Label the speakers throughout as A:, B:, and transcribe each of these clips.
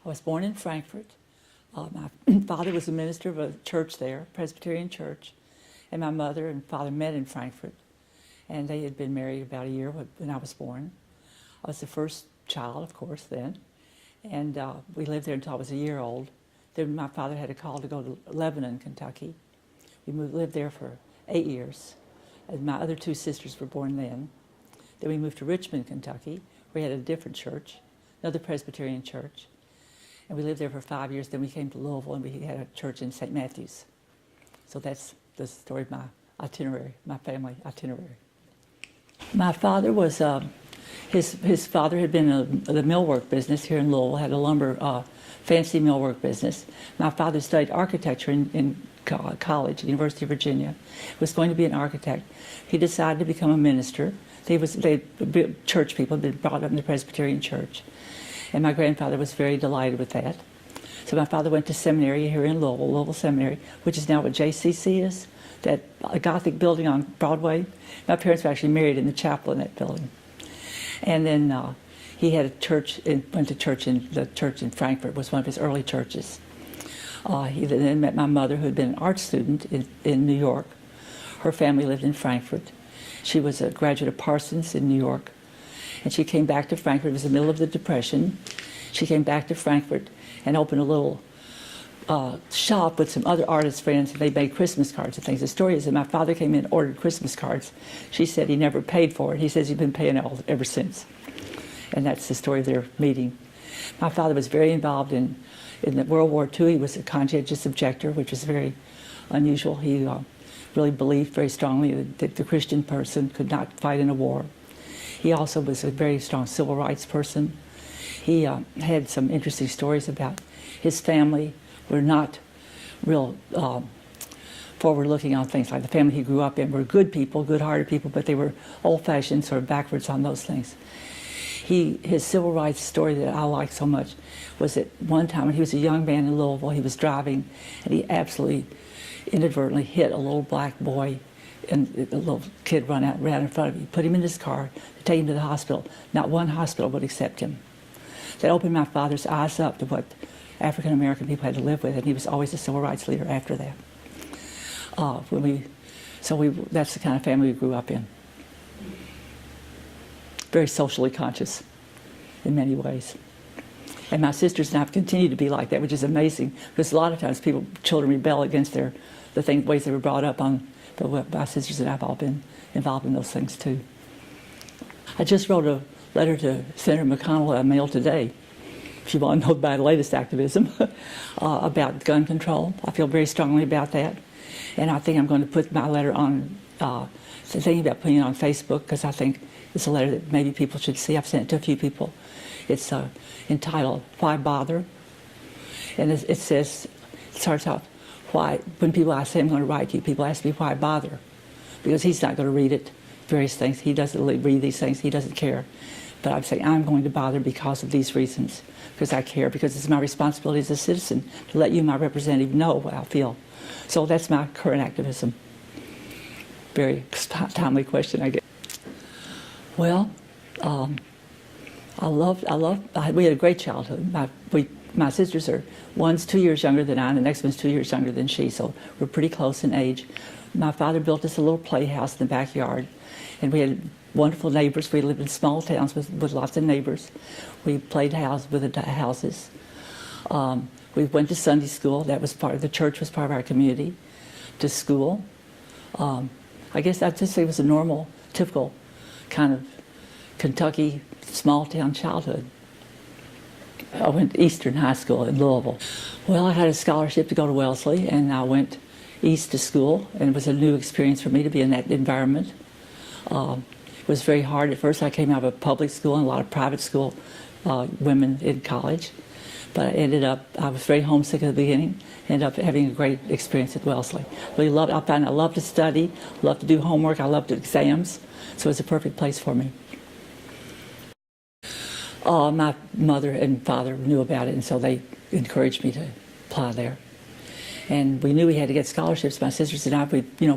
A: I was born in Frankfurt. My father was a minister of a church there, Presbyterian church, and my mother and father met in Frankfurt, and they had been married about a year when I was born. I was the first child, of course, then, and we lived there until I was a year old. Then my father had a call to go to Lebanon, Kentucky. We lived there for 8 years, and my other two sisters were born then. Then we moved to Richmond, Kentucky. We had a different church, another Presbyterian church, and we lived there for 5 years. Then we came to Louisville, and we had a church in St. Matthews. So that's the story of my itinerary, my family itinerary. My father was, his father had been in the millwork business here in Louisville, had a lumber, fancy millwork business. My father studied architecture in college, University of Virginia, was going to be an architect. He decided to become a minister. They church people, had been brought up in the Presbyterian church. And my grandfather was very delighted with that. So my father went to seminary here in Louisville, Louisville Seminary, which is now what JCC is, that Gothic building on Broadway. My parents were actually married in the chapel in that building. And then he had a church, went to church the church in Frankfurt was one of his early churches. He then met my mother, who had been an art student in New York. Her family lived in Frankfurt. She was a graduate of Parsons in New York. And she came back to Frankfurt. It was the middle of the Depression. She came back to Frankfurt and opened a little shop with some other artist friends, and they made Christmas cards and things. The story is that my father came in and ordered Christmas cards. She said he never paid for it. He says he's been paying it ever since. And that's the story of their meeting. My father was very involved in the World War II. He was a conscientious objector, which was very unusual. He really believed very strongly that the Christian person could not fight in a war. He also was a very strong civil rights person. He had some interesting stories about his family were not real forward-looking on things. Like the family he grew up in were good people, good-hearted people, but they were old-fashioned, sort of backwards on those things. His civil rights story that I like so much was that one time when he was a young man in Louisville, he was driving, and he absolutely inadvertently hit a little black boy, and the little kid ran in front of him. He put him in his car to take him to the hospital. Not one hospital would accept him. That opened my father's eyes up to what African-American people had to live with, and he was always a civil rights leader after that. That's the kind of family we grew up in. Very socially conscious in many ways. And my sisters and I have continued to be like that, which is amazing, because a lot of times children rebel against the ways they were brought up on, but my sisters and I have all been involved in those things too. I just wrote a letter to Senator McConnell, I mailed today, if you want to know about the latest activism, about gun control. I feel very strongly about that. And I think I'm going to put my letter on, thinking about putting it on Facebook, because I think it's a letter that maybe people should see. I've sent it to a few people. It's entitled, "Why Bother?" And it starts off, when I say I'm going to write to you, people ask me, why bother? Because he's not going to read it, various things. He doesn't read these things. He doesn't care. But I'm saying I'm going to bother because of these reasons, because I care, because it's my responsibility as a citizen to let you, my representative, know what I feel. So that's my current activism. Very timely question, I guess. Well, we had a great childhood. My sisters are, one's 2 years younger than I, and the next one's 2 years younger than she, so we're pretty close in age. My father built us a little playhouse in the backyard, and we had wonderful neighbors. We lived in small towns with lots of neighbors. We played house with the houses. We went to Sunday school. That was the church was part of our community, to school. I guess I'd just say it was a normal, typical kind of Kentucky small town childhood. I went to Eastern High School in Louisville. Well, I had a scholarship to go to Wellesley, and I went east to school, and it was a new experience for me to be in that environment. It was very hard at first. I came out of a public school and a lot of private school women in college, but I was very homesick at the beginning, ended up having a great experience at Wellesley. Really I found I loved to study, loved to do homework, I loved exams, so it was a perfect place for me. My mother and father knew about it, and so they encouraged me to apply there. And we knew we had to get scholarships. My sisters and I,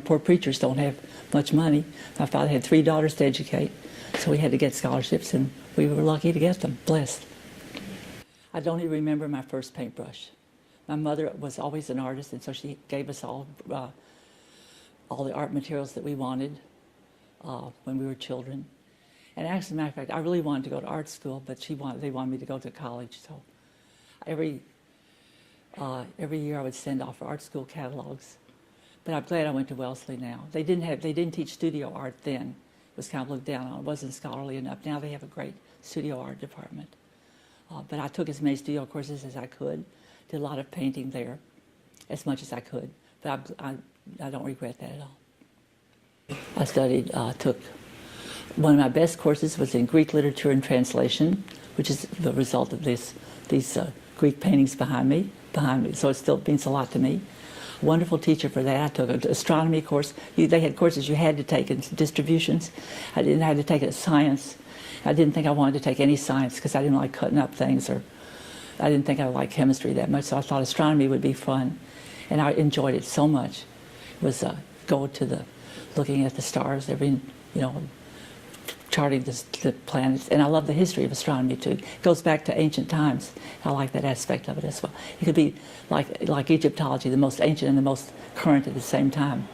A: poor preachers don't have much money. My father had 3 daughters to educate, so we had to get scholarships, and we were lucky to get them, blessed. I don't even remember my first paintbrush. My mother was always an artist, and so she gave us all the art materials that we wanted when we were children. And actually, as a matter of fact, I really wanted to go to art school, but they wanted me to go to college. So every year I would send off for art school catalogs. But I'm glad I went to Wellesley now. They didn't teach studio art then. It was kind of looked down on. It wasn't scholarly enough. Now they have a great studio art department. But I took as many studio courses as I could. Did a lot of painting there, as much as I could. But I don't regret that at all. I took one of my best courses was in Greek literature and translation, which is the result of these Greek paintings behind me. So it still means a lot to me. Wonderful teacher for that. I took an astronomy course. They had courses you had to take in distributions. I didn't have to take it as science. I didn't think I wanted to take any science because I didn't like cutting up things, or I didn't think I liked chemistry that much. So I thought astronomy would be fun, and I enjoyed it so much. It was looking at the stars charting the planets, and I love the history of astronomy too. It goes back to ancient times. I like that aspect of it as well. It could be like Egyptology, the most ancient and the most current at the same time.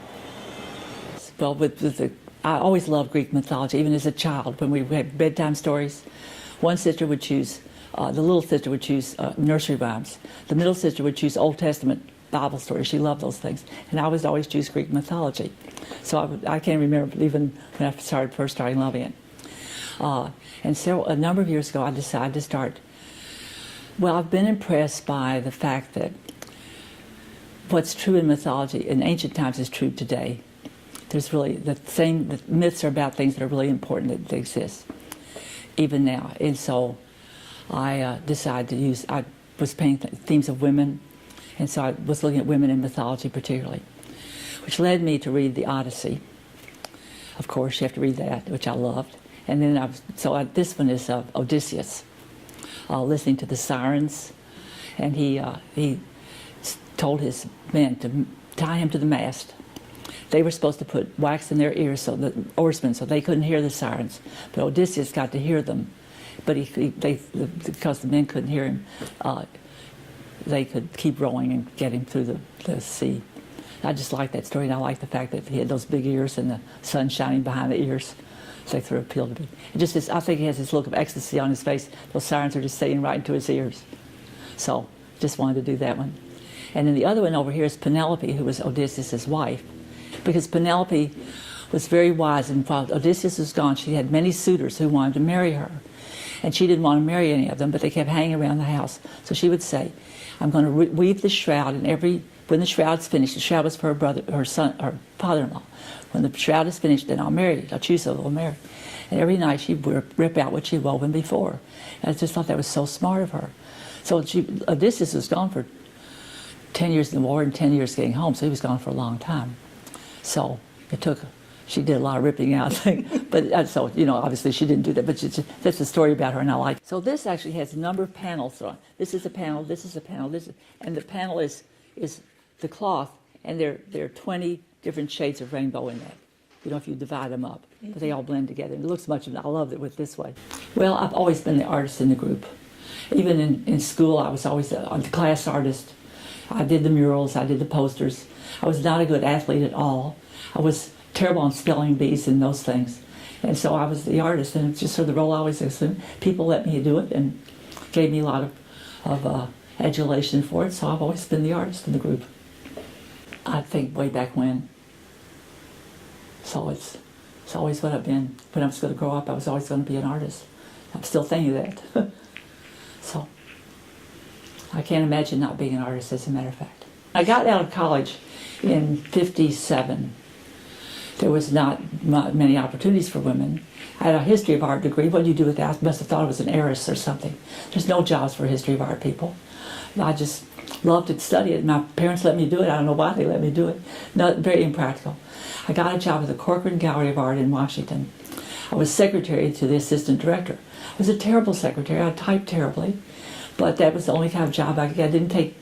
A: Well, I always loved Greek mythology, even as a child. When we had bedtime stories, one sister would choose, the little sister would choose nursery rhymes. The middle sister would choose Old Testament Bible stories. She loved those things. And I would always choose Greek mythology. So I can't remember even when I first started loving it. And a number of years ago, I decided to start. Well, I've been impressed by the fact that what's true in mythology in ancient times is true today. There's really the myths are about things that are really important that exist, even now. And so I decided I was painting themes of women, and so I was looking at women in mythology particularly, which led me to read the Odyssey. Of course, you have to read that, which I loved. And then this one is Odysseus, listening to the Sirens, and he told his men to tie him to the mast. They were supposed to put wax in their ears, so the oarsmen, so they couldn't hear the sirens. But Odysseus got to hear them. But because the men couldn't hear him, they could keep rowing and get him through the sea. I just like that story, and I like the fact that he had those big ears and the sun shining behind the ears. It's like sort of appealed to me. I think he has this look of ecstasy on his face. Those sirens are just saying right into his ears. So just wanted to do that one. And then the other one over here is Penelope, who was Odysseus' wife. Because Penelope was very wise, and while Odysseus was gone, she had many suitors who wanted to marry her. And she didn't want to marry any of them, but they kept hanging around the house. So she would say, I'm going to weave the shroud, and when the shroud's finished, the shroud was for her father-in-law. When the shroud is finished, then I'll marry it. I'll choose who I'll marry. And every night she'd rip out what she'd woven before. And I just thought that was so smart of her. So Odysseus was gone for 10 years in the war and 10 years getting home, so he was gone for a long time. So she did a lot of ripping out. But obviously she didn't do that, but that's a story about her, and I like it. So this actually has a number of panels on. This is a panel, this is a panel, and the panel is the cloth, and there are 20 different shades of rainbow in that. If you divide them up, but they all blend together. And it looks much, I love it with this way. Well, I've always been the artist in the group. Even in school, I was always the class artist. I did the murals, I did the posters. I was not a good athlete at all. I was terrible on spelling bees and those things. And so I was the artist, and it's just sort of the role I always assumed. People let me do it and gave me a lot of adulation for it, so I've always been the artist in the group. I think way back when. So it's always what I've been. When I was going to grow up, I was always going to be an artist. I'm still thinking that. So I can't imagine not being an artist, as a matter of fact. I got out of college in '57. There was not many opportunities for women. I had a history of art degree. What do you do with that? I must have thought I was an heiress or something. There's no jobs for history of art people. I just loved to study it. My parents let me do it. I don't know why they let me do it. No, very impractical. I got a job at the Corcoran Gallery of Art in Washington. I was secretary to the assistant director. I was a terrible secretary. I typed terribly, but that was the only kind of job I could get. I didn't take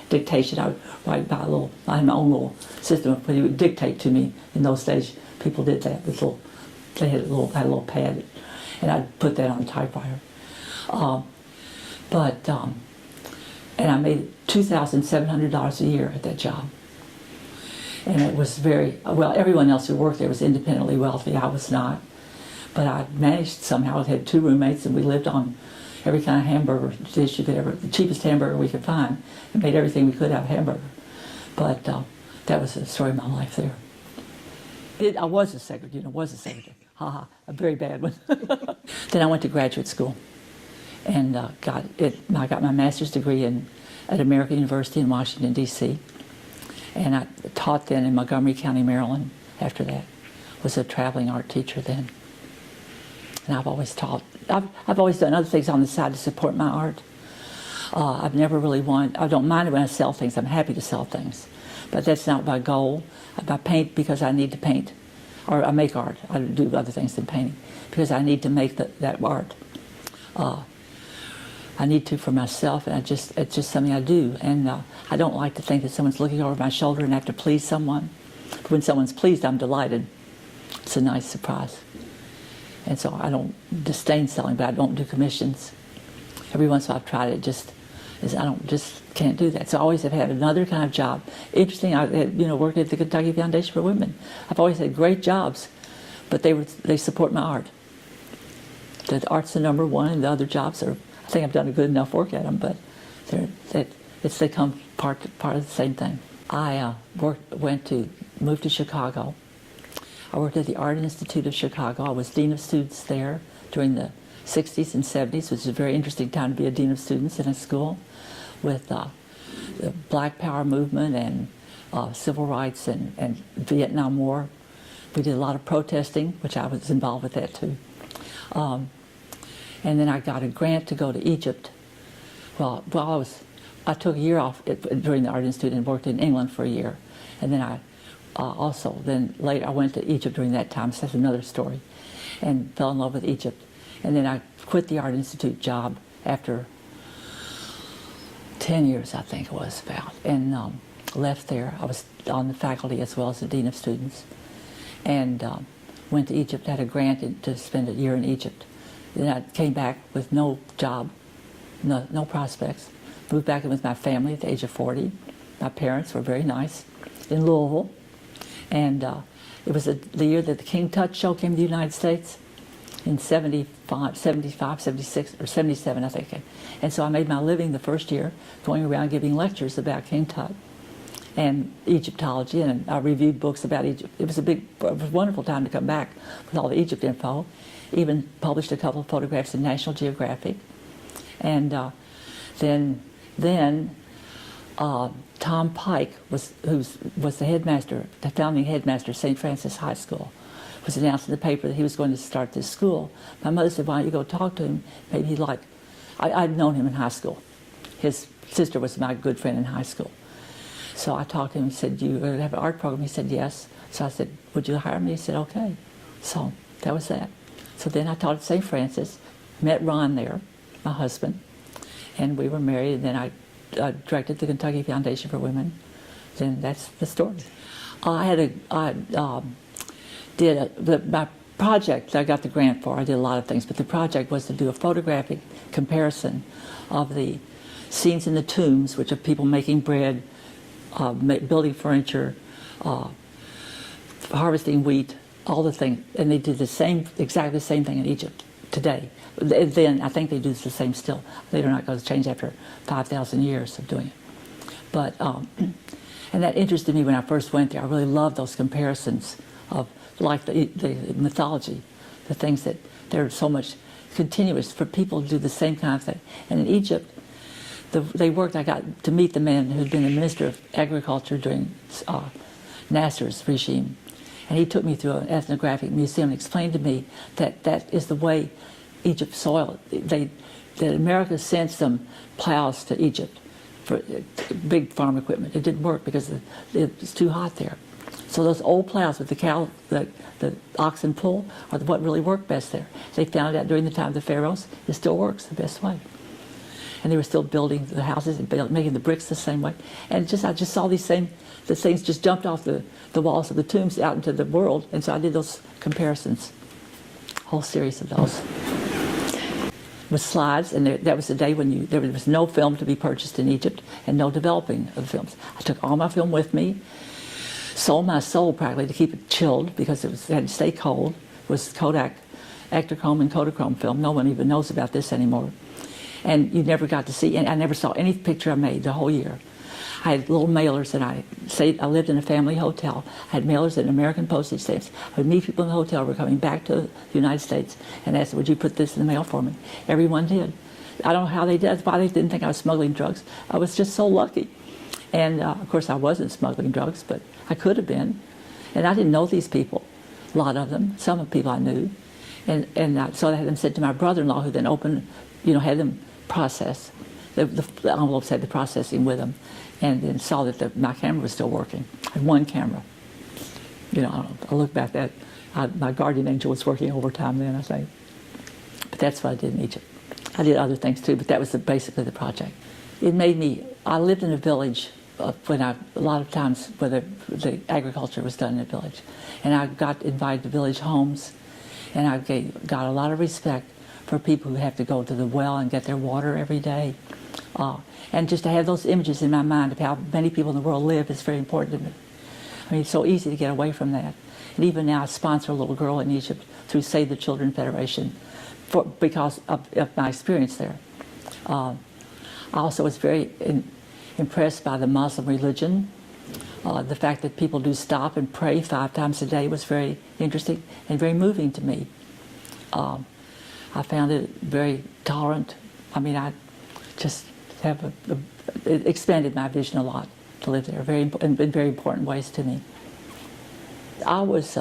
A: dictation. I would write I had my own little system, but he would dictate to me. In those days, people did that with they had a little pad, and I'd put that on the typewriter. But, and I made $2,700 a year at that job. And it was very, well, everyone else who worked there was independently wealthy. I was not. But I managed somehow. I had 2 roommates, and we lived on every kind of hamburger dish you could ever, the cheapest hamburger we could find, and made everything we could out of hamburger. But that was the story of my life there. I was a secretary, haha, a very bad one. Then I went to graduate school, and I got my master's degree at American University in Washington, D.C., and I taught then in Montgomery County, Maryland after that. Was a traveling art teacher then. And I've always taught. I've always done other things on the side to support my art. I've never really wanted, I don't mind it when I sell things. I'm happy to sell things. But that's not my goal. I paint because I need to paint. Or I make art. I do other things than painting. Because I need to make that art. I need to for myself, and it's just something I do. And I don't like to think that someone's looking over my shoulder and I have to please someone. But when someone's pleased, I'm delighted. It's a nice surprise. And so I don't disdain selling, but I don't do commissions. Every once in a while I've tried it, I can't do that. So I always have had another kind of job. Interesting, I had, worked at the Kentucky Foundation for Women. I've always had great jobs, but they support my art. The art's the number one, and the other jobs are, I think I've done a good enough work at them, but they come part of the same thing. I moved to Chicago. I worked at the Art Institute of Chicago. I was Dean of Students there during the 60s and 70s, which is a very interesting time to be a Dean of Students in a school with the Black Power movement and civil rights and Vietnam War. We did a lot of protesting, which I was involved with that too. And then I got a grant to go to Egypt. Well, I took a year off during the Art Institute and worked in England for a year. And then later I went to Egypt during that time, so that's another story, and fell in love with Egypt. And then I quit the Art Institute job after 10 years, I think it was about, and left there. I was on the faculty as well as the Dean of Students, and went to Egypt, had a grant to spend a year in Egypt. Then I came back with no job, no prospects. Moved back in with my family at the age of 40. My parents were very nice in Louisville. And it was the year that the King Tut show came to the United States in 75, 76, or 77, I think. And so I made my living the first year going around giving lectures about King Tut and Egyptology, and I reviewed books about Egypt. It was a wonderful time to come back with all the Egypt info. Even published a couple of photographs in National Geographic. And then Tom Pike, who was the headmaster, the founding headmaster of St. Francis High School, was announced in the paper that he was going to start this school. My mother said, "Why don't you go talk to him? Maybe he'd like." I'd known him in high school. His sister was my good friend in high school. So I talked to him and said, "Do you have an art program?" He said, "Yes." So I said, "Would you hire me?" He said, "Okay." So that was that. So then I taught at St. Francis, met Ron there, my husband, and we were married, and then I directed the Kentucky Foundation for Women. Then that's the story. My project that I got the grant for, I did a lot of things, but the project was to do a photographic comparison of the scenes in the tombs, which are people making bread, building furniture, harvesting wheat, all the things, and they did exactly the same thing in Egypt today. Then I think they do the same still. They're not going to change after 5,000 years of doing it. But and that interested me when I first went there. I really loved those comparisons of like the mythology, the things that they're so much continuous for people to do the same kind of thing. And in Egypt, I got to meet the man who had been the Minister of Agriculture during Nasser's regime. And he took me through an ethnographic museum and explained to me that that is the way Egypt soiled. That America sent some plows to Egypt for big farm equipment. It didn't work because it was too hot there. So those old plows with the oxen pull are what really worked best there. They found out during the time of the pharaohs, it still works the best way. And they were still building the houses and making the bricks the same way. And I just saw the things just jumped off the walls of the tombs out into the world. And so I did those comparisons, a whole series of those. with slides, and that was the day when there was no film to be purchased in Egypt and no developing of films. I took all my film with me, sold my soul practically to keep it chilled because it had to stay cold. It was Kodak, Ektachrome and Kodachrome film. No one even knows about this anymore. And you never got to see, and I never saw any picture I made the whole year. I had little mailers, and I lived in a family hotel. I had mailers and American postage stamps. I would meet people in the hotel who were coming back to the United States and ask, would you put this in the mail for me? Everyone did. I don't know how they did, why they didn't think I was smuggling drugs. I was just so lucky. And of course I wasn't smuggling drugs, but I could have been. And I didn't know these people, a lot of them. Some of the people I knew. And so I had them sent to my brother-in-law, who then opened, had them process. The envelopes had the processing with them, and then saw that my camera was still working. I had one camera. I look back at that. My guardian angel was working overtime then, I think. But that's what I did in Egypt. I did other things too, but that was basically the project. It made me, I lived in a village a lot of times where the agriculture was done in a village. And I got invited to village homes, and I got a lot of respect for people who have to go to the well and get their water every day. And just to have those images in my mind of how many people in the world live is very important to me. I mean, it's so easy to get away from that. And even now I sponsor a little girl in Egypt through Save the Children Federation because of my experience there. I also was very impressed by the Muslim religion. The fact that people do stop and pray 5 times a day was very interesting and very moving to me. I found it very tolerant. I mean, I just it expanded my vision a lot to live there, in very important ways to me. I was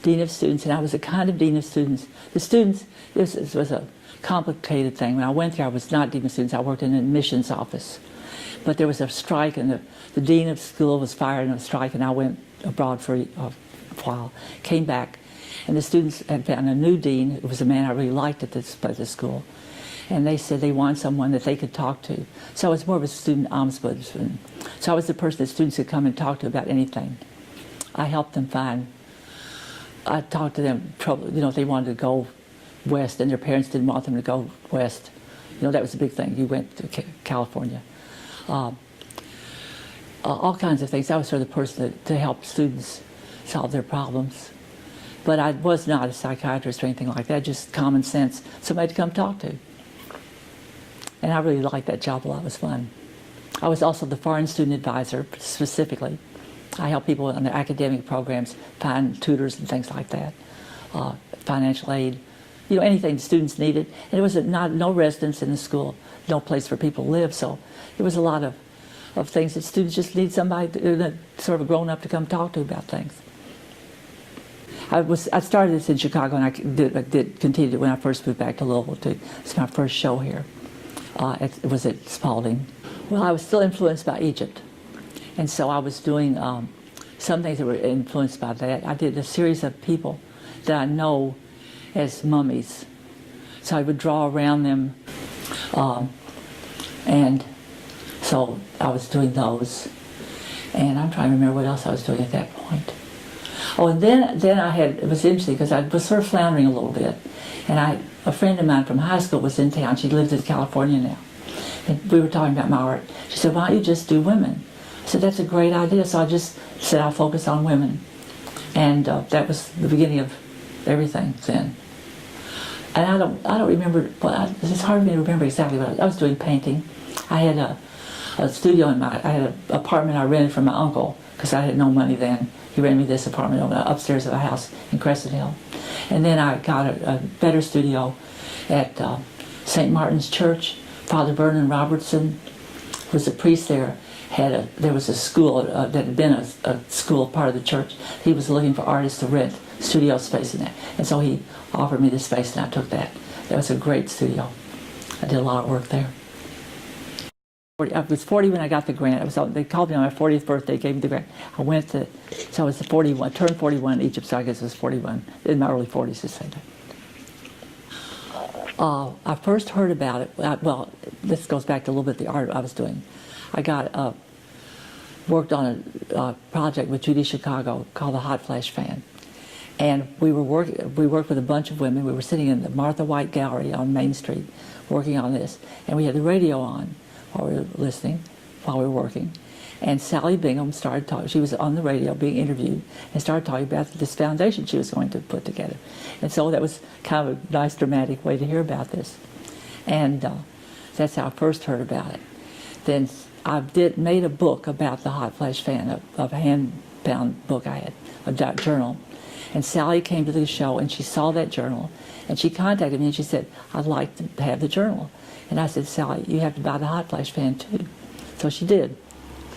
A: dean of students, and I was a kind of dean of students. The students, this was a complicated thing. When I went there, I was not dean of students. I worked in an admissions office. But there was a strike, and the dean of school was fired in a strike, and I went abroad for a while, came back, and the students had found a new dean. It was a man I really liked at this school. And they said they wanted someone that they could talk to. So I was more of a student ombudsman. So I was the person that students could come and talk to about anything. I helped them I talked to them, if they wanted to go west and their parents didn't want them to go west. That was a big thing. You went to California. All kinds of things. I was sort of the person to help students solve their problems. But I was not a psychiatrist or anything like that, just common sense, somebody to come talk to. And I really liked that job a lot. It was fun. I was also the foreign student advisor, specifically. I help people on their academic programs find tutors and things like that, financial aid, anything students needed. And it was no residence in the school, no place for people to live, so it was a lot of things that students just need somebody, sort of a grown-up to come talk to about things. I started this in Chicago, and I did continue when I first moved back to Louisville. It's my first show here. It was at Spalding. Well, I was still influenced by Egypt, and so I was doing some things that were influenced by that. I did a series of people that I know as mummies, so I would draw around them, and so I was doing those. And I'm trying to remember what else I was doing at that point. Oh, and then it was interesting because I was sort of floundering a little bit, and a friend of mine from high school was in town. She lives in California now. And we were talking about my art. She said, why don't you just do women? I said, that's a great idea. So I just said, I'll focus on women. And that was the beginning of everything then. And I don't remember, it's hard for me to remember exactly what I was doing painting. I had a studio I had an apartment I rented from my uncle because I had no money then. He rented me this apartment upstairs of a house in Crescent Hill. And then I got a better studio at St. Martin's Church. Father Vernon Robertson was a priest there. There was a school that had been a school part of the church. He was looking for artists to rent studio space in there. And so he offered me the space, and I took that. That was a great studio. I did a lot of work there. I was 40 when I got the grant. They called me on my 40th birthday, gave me the grant. So I was 41, turned 41 in Egypt, so I guess it was 41, in my early 40s to say that. I first heard about it, well, this goes back to a little bit the art I was doing. I worked on a project with Judy Chicago called the Hot Flash Fan. And we worked with a bunch of women. We were sitting in the Martha White Gallery on Main Street working on this. And we had the radio on while we were listening, while we were working. And Sally Bingham started talking. She was on the radio being interviewed and started talking about this foundation she was going to put together. And so that was kind of a nice dramatic way to hear about this. And that's how I first heard about it. Then I made a book about the hot flash fan, a hand-bound book I had, a journal. And Sally came to the show and she saw that journal and she contacted me and she said, I'd like to have the journal. And I said, Sally, you have to buy the hot flash fan too. So she did.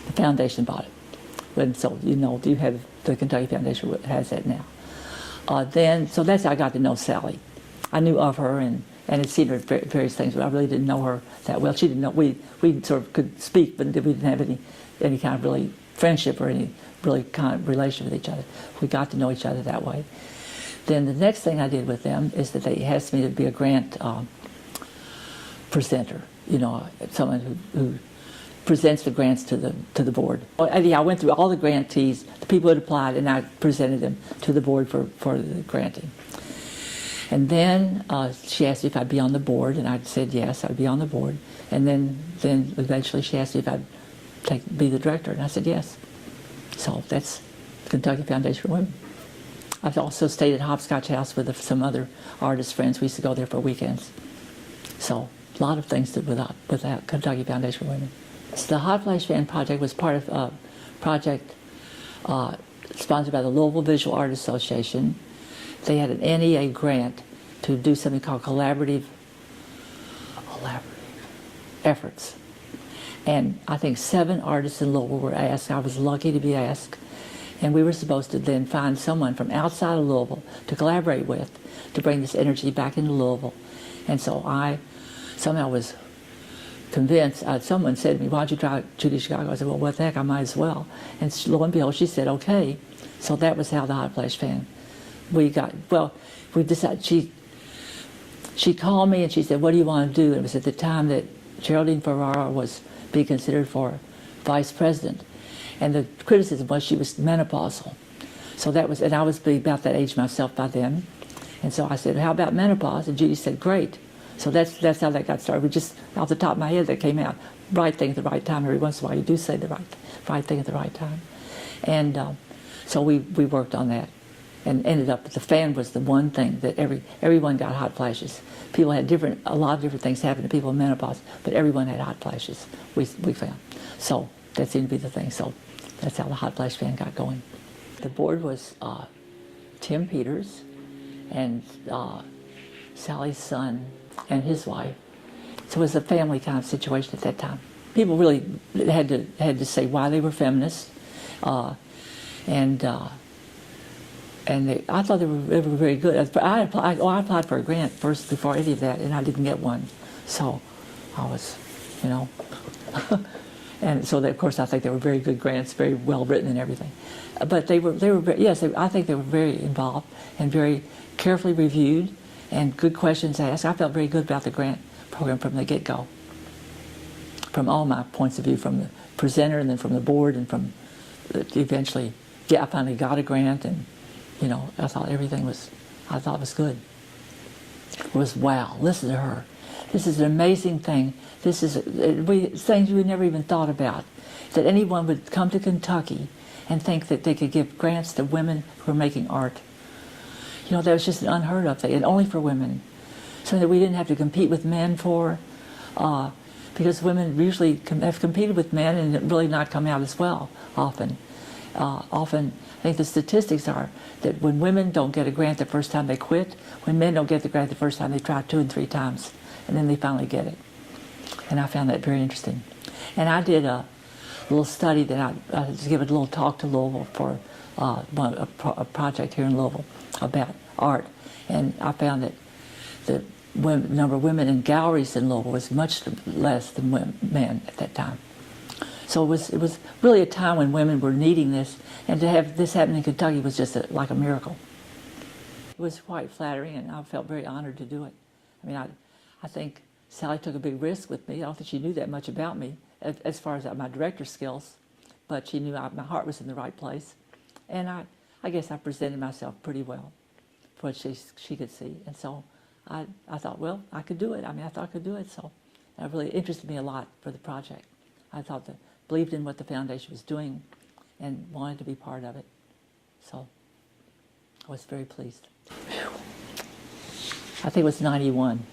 A: The foundation bought it. And so, you know, you have the Kentucky Foundation has that now. So that's how I got to know Sally. I knew of her and had seen her at various things, but I really didn't know her that well. She didn't know, we sort of could speak, but we didn't have any kind of really friendship or any really kind of relation with each other. We got to know each other that way. Then the next thing I did with them is that they asked me to be a grant presenter, you know, someone who presents the grants to the board. I went through all the grantees, the people who had applied, and I presented them to the board for the granting. And then she asked me if I'd be on the board, and I said yes, I'd be on the board. And then eventually she asked me if I'd be the director, and I said yes. So that's Kentucky Foundation for Women. I've also stayed at Hopscotch House with some other artist friends. We used to go there for weekends. So a lot of things with that Kentucky Foundation for Women. So the Hot Flash Fan Project was part of a project sponsored by the Louisville Visual Art Association. They had an NEA grant to do something called collaborative efforts. And I think 7 artists in Louisville were asked. I was lucky to be asked. And we were supposed to then find someone from outside of Louisville to collaborate with to bring this energy back into Louisville. And so I somehow was convinced. Someone said to me, why don't you try Judy Chicago? I said, well, what the heck, I might as well. And lo and behold, she said, okay. So that was how the Hot Flash Fan, we decided, she called me and she said, what do you want to do? And it was at the time that Geraldine Ferrara was being considered for vice president. And the criticism was she was menopausal. So that was, and I was about that age myself by then. And so I said, how about menopause? And Judy said, great. So that's how that got started. We just, off the top of my head, that came out. Right thing at the right time. Every once in a while you do say the right thing at the right time. And so we worked on that and ended up, the fan was the one thing that everyone got hot flashes. People had a lot of different things happen to people in menopause, but everyone had hot flashes, we found. So that seemed to be the thing. So that's how the Hot Flash Fan got going. The board was Tim Peters and Sally's son and his wife. So it was a family kind of situation at that time. People really had to say why they were feminists, and I thought they were very good. I applied for a grant first before any of that, and I didn't get one. So I was, you know, and so of course I think they were very good grants, very well written and everything. But I think they were very involved and very carefully reviewed and good questions asked. I felt very good about the grant program from the get-go, from all my points of view, from the presenter and then from the board and from eventually, I finally got a grant, and you know, I thought it was good. It was, wow, listen to her. This is an amazing thing. This is things we never even thought about, that anyone would come to Kentucky and think that they could give grants to women who are making art. You know, that was just an unheard of thing, and only for women. Something that we didn't have to compete with men for, because women usually have competed with men and really not come out as well often. Often, I think the statistics are that when women don't get a grant the first time they quit, when men don't get the grant the first time, they try 2 and 3 times, and then they finally get it. And I found that very interesting. And I did a little study that I to give a little talk to Louisville for a project here in Louisville about art, and I found that the number of women in galleries in Louisville was much less than men at that time. So it was really a time when women were needing this, and to have this happen in Kentucky was just like a miracle. It was quite flattering, and I felt very honored to do it. I mean, I think Sally took a big risk with me. I don't think she knew that much about me as far as my director skills, but she knew my heart was in the right place. And I I guess I presented myself pretty well for what she could see. And so I thought, well, I could do it. I mean, I thought I could do it. So it really interested me a lot for the project. I thought that, believed in what the foundation was doing and wanted to be part of it. So I was very pleased. Whew. I think it was 91.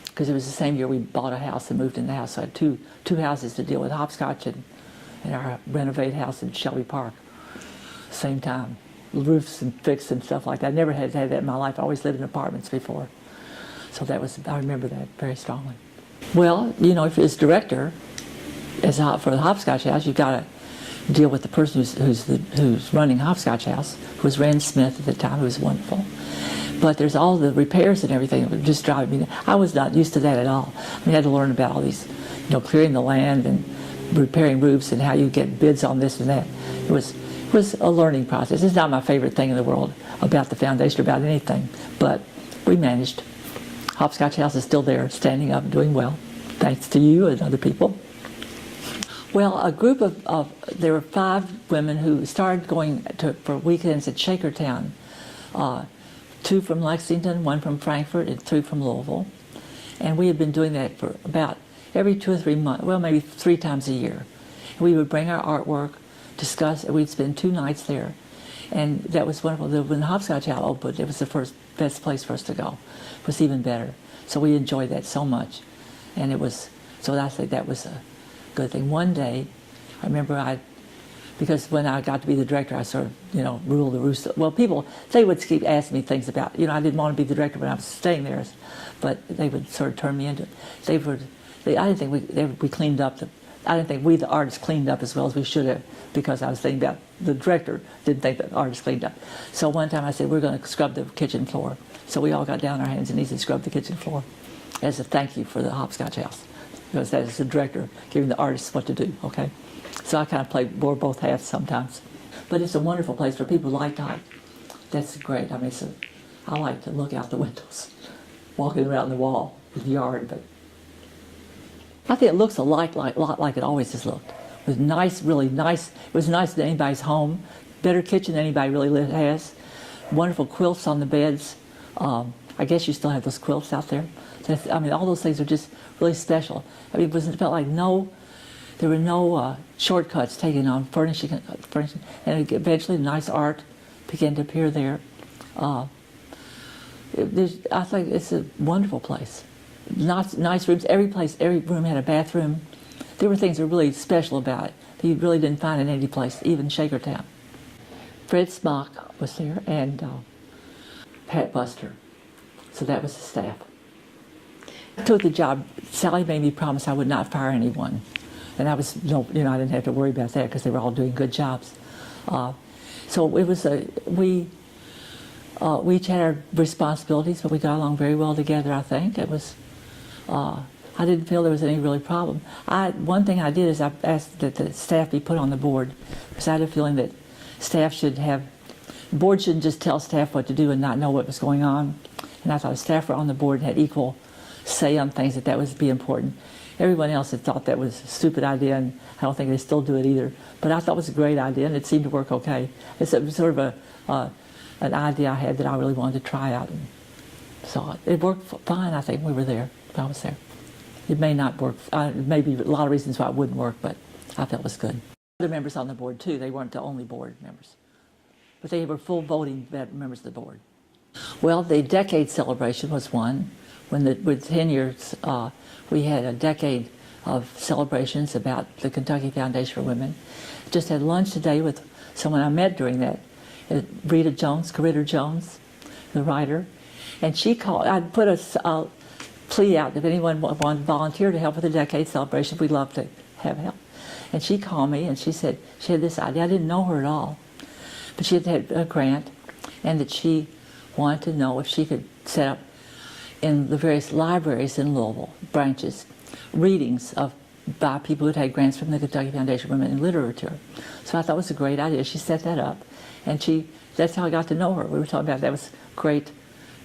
A: Because it was the same year we bought a house and moved in the house. So I had two houses to deal with, hopscotch and our renovated house in Shelby Park. Same time. Roofs and fixed and stuff like that. I never had that in my life. I always lived in apartments before. So that was, I remember that very strongly. Well, you know, if as director, for the hopscotch house, you've got to deal with the person who's running hopscotch house, who was Rand Smith at the time, who was wonderful. But there's all the repairs and everything that would just drive me. I was not used to that at all. I mean, I had to learn about all these, you know, clearing the land and repairing roofs and how you get bids on this and that. It was a learning process. It's not my favorite thing in the world about the foundation, about anything, but we managed. Hopscotch House is still there, standing up and doing well, thanks to you and other people. Well, a group there were 5 women who started going for weekends at Shakertown. 2 from Lexington, 1 from Frankfurt, and 3 from Louisville. And we had been doing that for about every 2 or 3 months, well, maybe 3 times a year. We would bring our artwork, discuss, and we'd spend 2 nights there. And that was wonderful. When the Hopscotch House opened, it was the best place for us to go. It was even better. So we enjoyed that so much. And it was, so I think that was a good thing. One day, I remember because when I got to be the director, I sort of, you know, ruled the roost. Well, they would keep asking me things about, you know, I didn't want to be the director when I was staying there, but they would sort of turn me into it. I didn't think we cleaned up I didn't think we, the artists, cleaned up as well as we should have, because I was thinking about the director didn't think the artists cleaned up. So one time I said, we're going to scrub the kitchen floor. So we all got down on our hands and knees and scrubbed the kitchen floor as a thank you for the Hopscotch House, because that is the director giving the artists what to do, okay? So I kind of wore both hats sometimes. But it's a wonderful place for people who like to hike. That's great. I mean, I like to look out the windows, walking around the wall in the yard, but I think it looks a lot like it always has looked. It was nice, really nice. It was nice in anybody's home. Better kitchen than anybody really has. Wonderful quilts on the beds. I guess you still have those quilts out there. I mean, all those things are just really special. I mean, it felt like there were no shortcuts taken on furnishing, and eventually nice art began to appear there. I think it's a wonderful place. Nice rooms. Every room had a bathroom. There were things that were really special about it that you really didn't find in any place, even Shakertown. Fred Smock was there, and Pat Buster. So that was the staff. I took the job. Sally made me promise I would not fire anyone. And I was, I didn't have to worry about that because they were all doing good jobs. So it was we each had our responsibilities, but we got along very well together, I think. It was, I didn't feel there was any really problem. One thing I did is I asked that the staff be put on the board, because I had a feeling that the board shouldn't just tell staff what to do and not know what was going on. And I thought if staff were on the board and had equal say on things, that would be important. Everyone else had thought that was a stupid idea, and I don't think they still do it either. But I thought it was a great idea, and it seemed to work okay. It's sort of an idea I had that I really wanted to try out. And so it worked fine, I think, when we were there, when I was there. It may not work. Maybe a lot of reasons why it wouldn't work, but I felt it was good. Other members on the board, too. They weren't the only board members. But they were full voting members of the board. Well, the decade celebration was one. With 10 years, we had a decade of celebrations about the Kentucky Foundation for Women. Just had lunch today with someone I met during that, Coretta Jones, the writer, and she called. I'd put a plea out if anyone wanted to volunteer to help with the decade celebration. We'd love to have help. And she called me and she said she had this idea. I didn't know her at all, but she had a grant, and that she wanted to know if she could set up in the various libraries in Louisville, branches, readings by people who had grants from the Kentucky Foundation for Women in Literature. So I thought it was a great idea. She set that up, and that's how I got to know her. We were talking about that. Was a great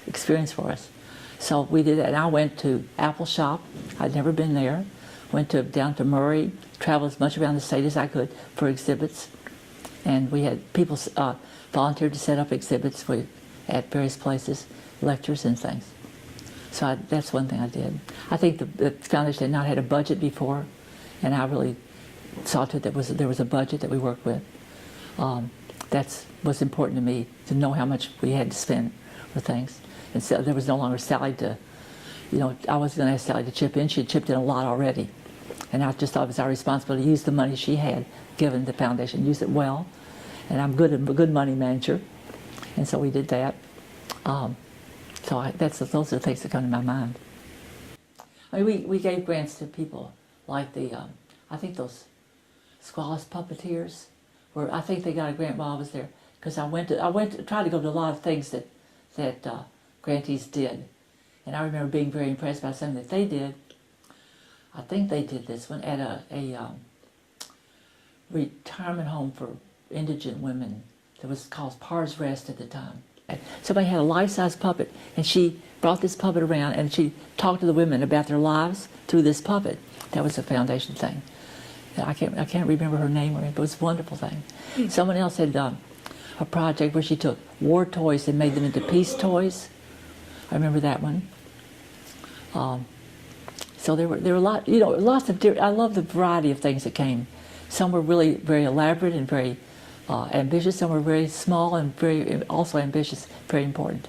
A: experience for us. So we did that, and I went to Apple Shop. I'd never been there. Went down to Murray, traveled as much around the state as I could for exhibits, And we had people volunteered to set up exhibits at various places, lectures and things. So that's one thing I did. I think the foundation had not had a budget before, and I really saw to it that there was a budget that we worked with. That was important to me, to know how much we had to spend for things. And so there was no longer Sally to, I was going to ask Sally to chip in. She had chipped in a lot already. And I just thought it was our responsibility to use the money she had given the foundation, use it well. And I'm a good money manager. And so we did that. Those are the things that come to my mind. I mean, we gave grants to people like I think those Squallis puppeteers, where I think they got a grant while I was there, because I tried to go to a lot of things that grantees did, and I remember being very impressed by something that they did. I think they did this one at a retirement home for indigent women that was called Par's Rest at the time. Somebody had a life-size puppet, and she brought this puppet around, and she talked to the women about their lives through this puppet. That was a foundation thing. I can't remember her name, but it was a wonderful thing. Mm-hmm. Someone else had done a project where she took war toys and made them into peace toys. I remember that one. So there were lots of different. I love the variety of things that came. Some were really very elaborate and very ambitious. Some were very small and very also ambitious, very important.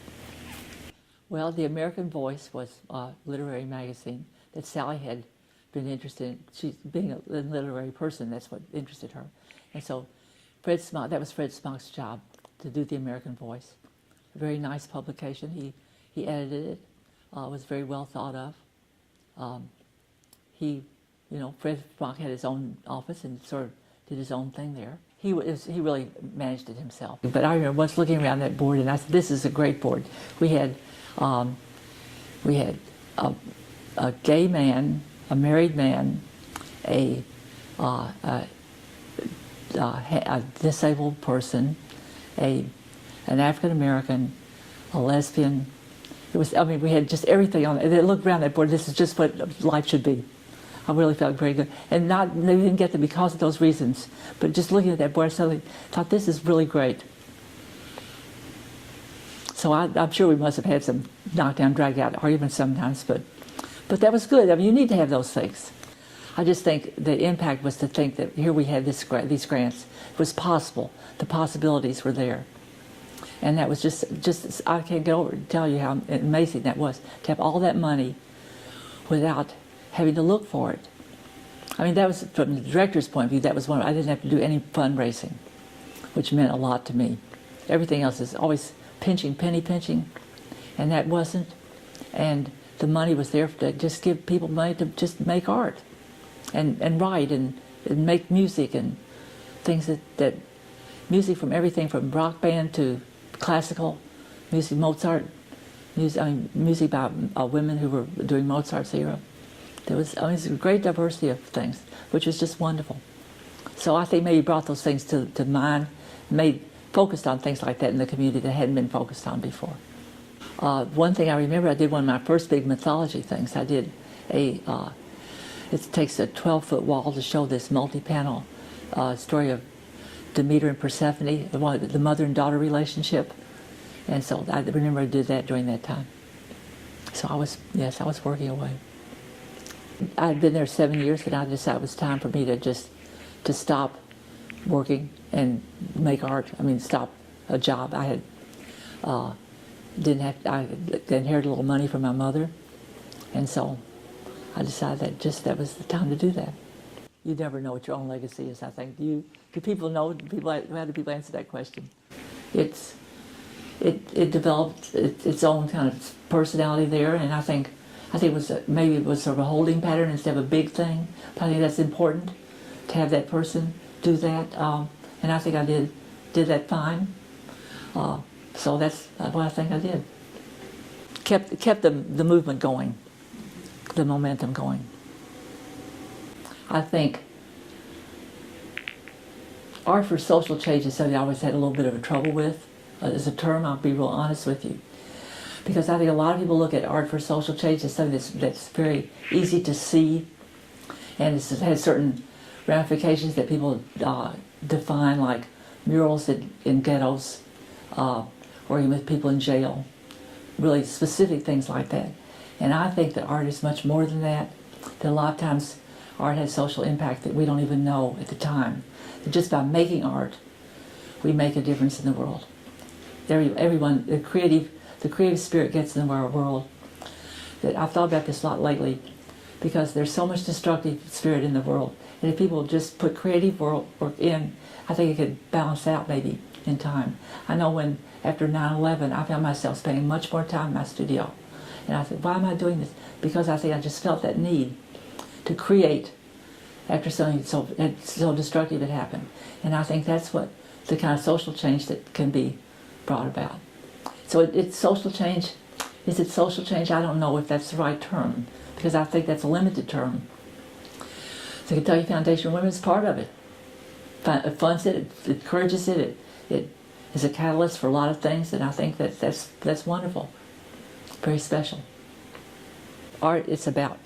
A: Well, the American Voice was a literary magazine that Sally had been interested in. She's being a literary person, that's what interested her. And so that was Fred Smock's job, to do the American Voice. A very nice publication. He edited it. It was very well thought of. Fred Smock had his own office and sort of did his own thing there. He really managed it himself. But I remember once looking around that board, and I said, "This is a great board." We had a gay man, a married man, a disabled person, an African American, a lesbian. We had just everything on it. They looked around that board. This is just what life should be. I really felt very good, and they didn't get them because of those reasons. But just looking at that board, I suddenly thought, this is really great. So I'm sure we must have had some knockdown, drag out arguments sometimes, but that was good. I mean, you need to have those things. I just think the impact was to think that here we had these grants. It was possible. The possibilities were there. And that was just I can't get over and tell you how amazing that was, to have all that money without having to look for it. I mean, that was, from the director's point of view, that was one. I didn't have to do any fundraising, which meant a lot to me. Everything else is always penny pinching, and that wasn't. And the money was there to just give people money to just make art and write and make music and things that music, from everything from rock band to classical music, Mozart, music by women who were doing Mozart's era. There was a great diversity of things, which was just wonderful. So I think maybe brought those things to mind, focused on things like that in the community that hadn't been focused on before. One thing I remember, I did one of my first big mythology things. I did it takes a 12-foot wall to show this multi-panel story of Demeter and Persephone, the mother and daughter relationship. And so I remember I did that during that time. So I was working away. I had been there 7 years, and I decided it was time for me to stop working and make art. I mean, stop a job. I inherited a little money from my mother, and so I decided that was the time to do that. You never know what your own legacy is, I think. Do people know? How do people answer that question? It developed its own kind of personality there, and I think maybe it was sort of a holding pattern instead of a big thing. But I think that's important to have that person do that, and I think I did that fine. So that's what I think I did. Kept the movement going, the momentum going. I think art for social change is something I always had a little bit of a trouble with. As a term, I'll be real honest with you. Because I think a lot of people look at art for social change as something that's very easy to see, and it has certain ramifications that people define, like murals in ghettos, working with people in jail, really specific things like that. And I think that art is much more than that. That a lot of times art has social impact that we don't even know at the time. That just by making art, we make a difference in the world. Everyone, the creative spirit gets into our world. That I've thought about this a lot lately, because there's so much destructive spirit in the world. And if people just put creative work in, I think it could balance out maybe in time. I know when, after 9/11, I found myself spending much more time in my studio. And I said, why am I doing this? Because I think I just felt that need to create after something so destructive had happened. And I think that's what the kind of social change that can be brought about. So it's social change. Is it social change? I don't know if that's the right term, because I think that's a limited term. The Kentucky Foundation of Women is part of it. It funds it, it encourages it, it is a catalyst for a lot of things, and I think that's wonderful, very special. Art is about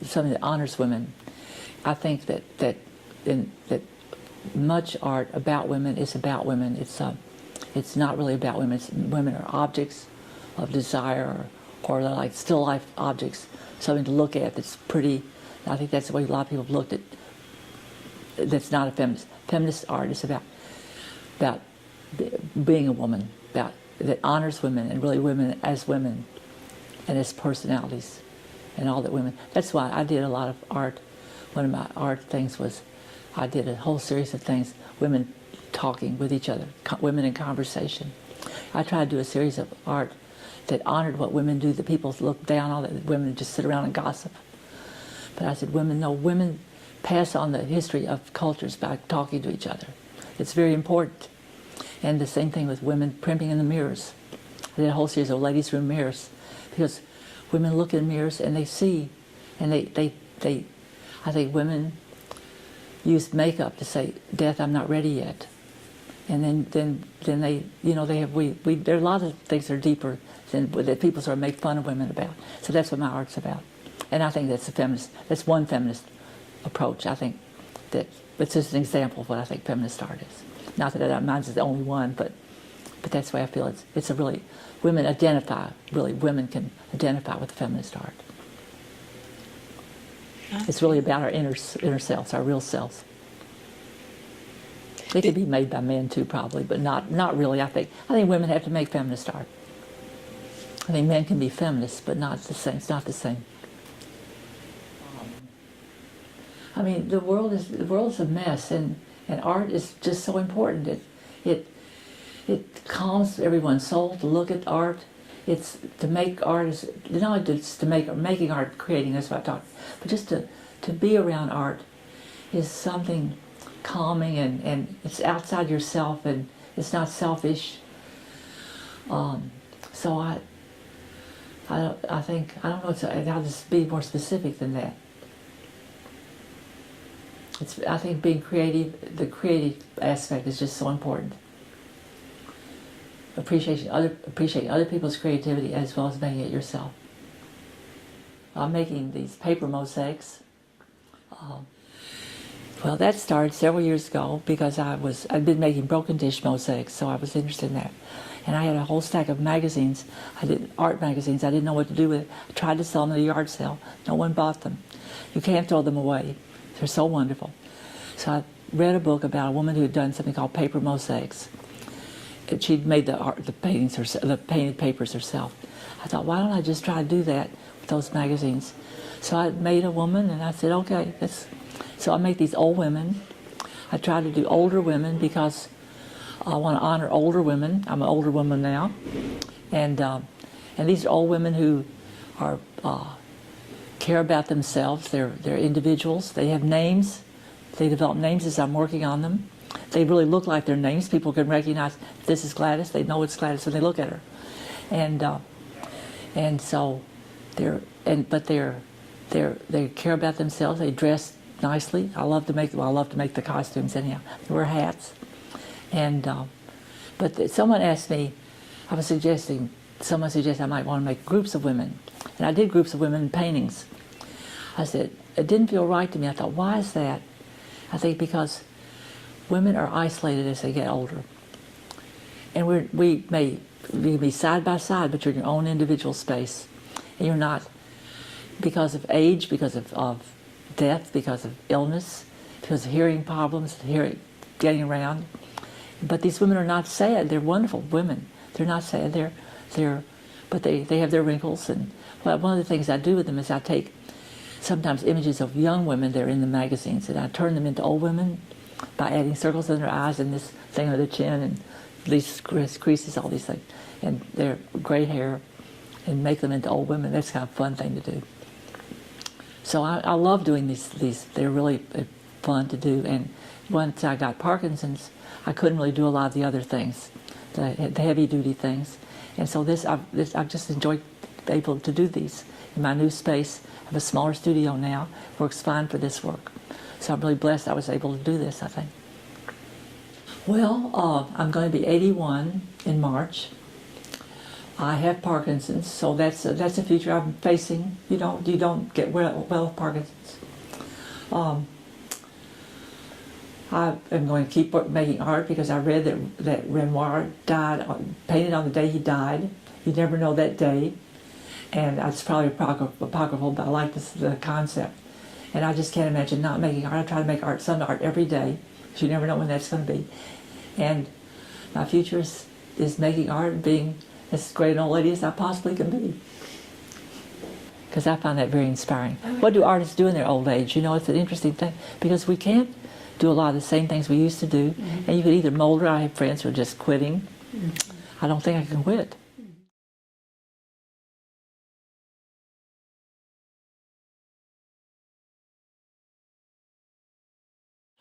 A: something that honors women. I think that much art about women is about women. It's not really about women. Women are objects of desire, or they're like still life objects, something to look at that's pretty. I think that's the way a lot of people have looked at. That's not a feminist. Feminist art is about being a woman, that honors women, and really women and as personalities, and all that women. That's why I did a lot of art. One of my art things was I did a whole series of things, women talking with each other, women in conversation. I tried to do a series of art that honored what women do, that people look down on, that women just sit around and gossip. But I said, women pass on the history of cultures by talking to each other. It's very important. And the same thing with women primping in the mirrors. I did a whole series of ladies' room mirrors, because women look in mirrors and they see, and I think women use makeup to say, "Death, I'm not ready yet." And then they, they have, there are a lot of things that are deeper that people sort of make fun of women about. So that's what my art's about. And I think that's one feminist approach. I think that it's just an example of what I think feminist art is. Not that mine's the only one, but that's the way I feel. It's a really, women can identify with feminist art. It's really about our inner selves, our real selves. It could be made by men too, probably, but not really. I think women have to make feminist art. I think men can be feminists, but not the same. It's not the same. I mean, the world is a mess, and art is just so important. It calms everyone's soul to look at art. It's to make art is not just to making art, creating. That's what I talk. But just to be around art is something calming, and it's outside yourself, and it's not selfish. So I think I don't know how to be more specific than that. I think being creative, the creative aspect is just so important. Appreciating other people's creativity as well as making it yourself. I'm making these paper mosaics. Well, that started several years ago because I'd been making broken dish mosaics, so I was interested in that. And I had a whole stack of magazines. Art magazines. I didn't know what to do with it. I tried to sell them at a yard sale. No one bought them. You can't throw them away. They're so wonderful. So I read a book about a woman who had done something called paper mosaics. She'd made the paintings herself, the painted papers herself. I thought, why don't I just try to do that with those magazines? So I made a woman, and I said, okay, so I make these old women. I try to do older women because I want to honor older women. I'm an older woman now, and these are old women who are care about themselves. They're individuals. They have names. They develop names as I'm working on them. They really look like their names. People can recognize this is Gladys. They know it's Gladys when they look at her, and so they care about themselves. They dress nicely. I love to make the costumes anyhow. They wear hats, but someone asked me. Someone suggested I might want to make groups of women, and I did groups of women in paintings. I said it didn't feel right to me. I thought, why is that? I think because women are isolated as they get older. And we may be side by side, but you're in your own individual space. And you're not, because of age, because of death, because of illness, because of hearing problems, getting around. But these women are not sad. They're wonderful women. They're not sad. But they have their wrinkles. And one of the things I do with them is I take sometimes images of young women that are in the magazines, and I turn them into old women by adding circles in their eyes and this thing under their chin and these creases, all these things, and their gray hair, and make them into old women. That's kind of a fun thing to do. So I love doing these. They're really fun to do. And once I got Parkinson's, I couldn't really do a lot of the other things, the heavy-duty things. And so I've just enjoyed being able to do these in my new space. I have a smaller studio now. Works fine for this work. So I'm really blessed I was able to do this, I think. Well, I'm going to be 81 in March. I have Parkinson's, so that's a future I'm facing. You don't get well with Parkinson's. I am going to keep making art because I read that Renoir painted on the day he died. You never know that day, and it's probably apocryphal, but I like the concept. And I just can't imagine not making art. I try to make some art every day, because you never know when that's going to be. And my future is making art and being as great an old lady as I possibly can be. Because I find that very inspiring. What do artists do in their old age? It's an interesting thing, because we can't do a lot of the same things we used to do. Mm-hmm. And you could either mold, or I have friends who are just quitting. Mm-hmm. I don't think I can quit.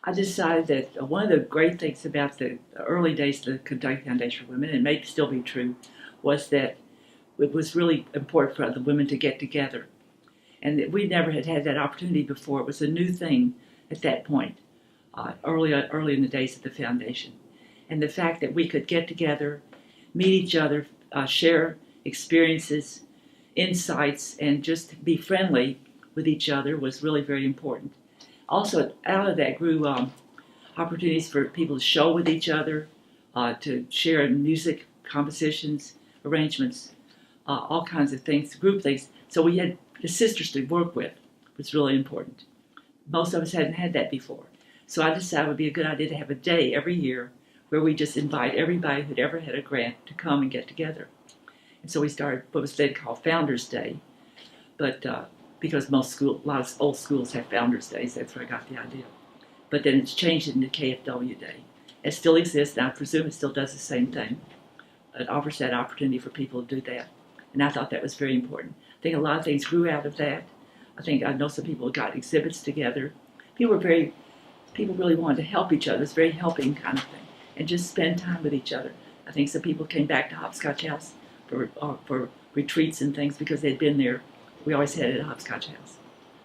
A: I decided that one of the great things about the early days of the Kentucky Foundation for Women, and it may still be true, was that it was really important for the women to get together. And we never had that opportunity before. It was a new thing at that point, early in the days of the foundation. And the fact that we could get together, meet each other, share experiences, insights, and just be friendly with each other was really very important. Also, out of that grew opportunities for people to show with each other, to share in music compositions, arrangements, all kinds of things, group things. So we had the sisters to work with, which was really important. Most of us hadn't had that before. So I decided it would be a good idea to have a day every year where we just invite everybody who'd ever had a grant to come and get together. And so we started what was then called Founders Day, but because a lot of old schools have Founders Days, that's where I got the idea. But then it's changed into KFW Day. It still exists, and I presume it still does the same thing. It offers that opportunity for people to do that. And I thought that was very important. I think a lot of things grew out of that. I know some people got exhibits together. People really wanted to help each other. It's a very helping kind of thing. And just spend time with each other. I think some people came back to Hopscotch House for retreats and things because they'd been there. We always had it at Hopscotch House.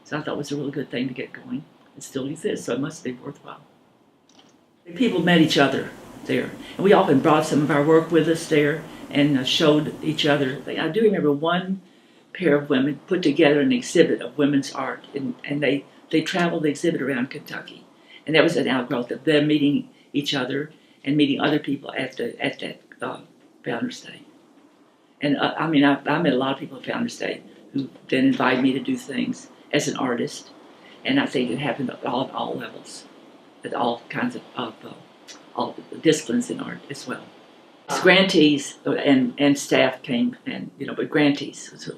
A: So I thought it was a really good thing to get going. It still exists, so it must be worthwhile. People met each other there. And we often brought some of our work with us there and showed each other. I do remember one pair of women put together an exhibit of women's art, and they traveled the exhibit around Kentucky. And that was an outgrowth of them meeting each other and meeting other people at that Founders Day. And I met a lot of people at Founders Day who then invited me to do things as an artist. And I think it happened at all levels, at all kinds of all disciplines in art as well. Grantees and staff came, and but grantees.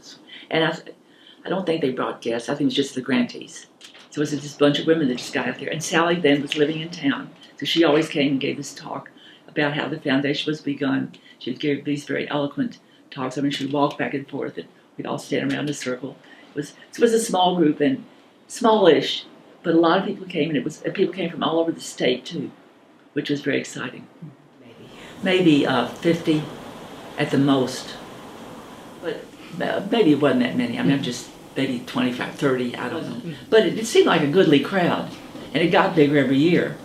A: And I don't think they brought guests. I think it's just the grantees. So it was just a bunch of women that just got out there. And Sally then was living in town, so she always came and gave this talk about how the foundation was begun. She would give these very eloquent talks. She'd walk back and forth, and we'd all stand around in a circle. It was a small group, and smallish, but a lot of people came, and people came from all over the state too, which was very exciting. Maybe 50 at the most, but maybe it wasn't that many. I'm just maybe 25, 30, I don't know. But it seemed like a goodly crowd, and it got bigger every year.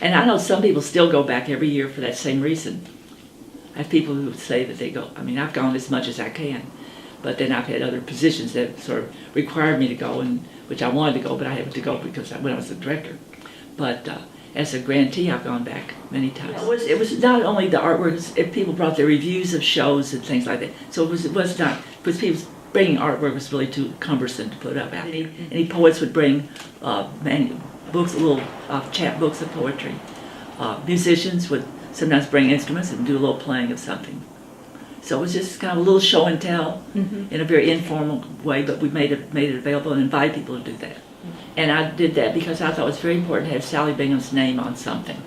A: And I know some people still go back every year for that same reason. I have people who say that they go. I've gone as much as I can, but then I've had other positions that sort of required me to go, and which I wanted to go, but I had to go because when I was the director. But as a grantee, I've gone back many times. It was not only the artwork, if people brought their reviews of shows and things like that. So it was not, because people bringing artwork was really too cumbersome to put up. Any poets would bring books, little chapbooks of poetry. Musicians would sometimes bring instruments and do a little playing of something. So it was just kind of a little show and tell in a very informal way, but we made it available and invited people to do that. And I did that because I thought it was very important to have Sally Bingham's name on something.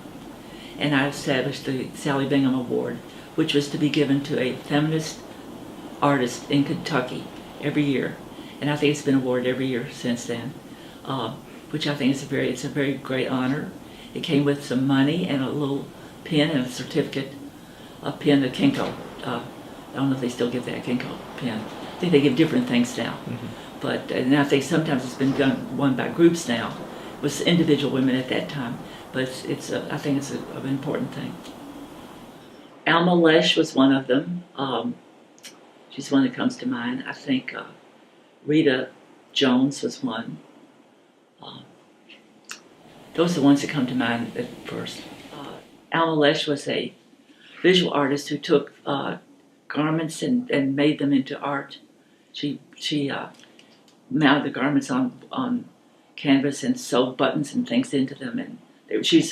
A: And I established the Sally Bingham Award, which was to be given to a feminist artist in Kentucky every year. And I think it's been awarded every year since then, which I think is it's a very great honor. It came with some money and a little pin and a certificate, a pin, a Kinko. I don't know if they still give that Kinko pin. I think they give different things now. But and I think sometimes it's been won by groups now. It was individual women at that time. But I think it's an important thing. Alma Lesh was one of them. She's one that comes to mind. I think Rita Jones was one. Those are the ones that come to mind at first. Alma Lesh was a visual artist who took garments and made them into art. She mounted the garments on canvas and sewed buttons and things into them. And she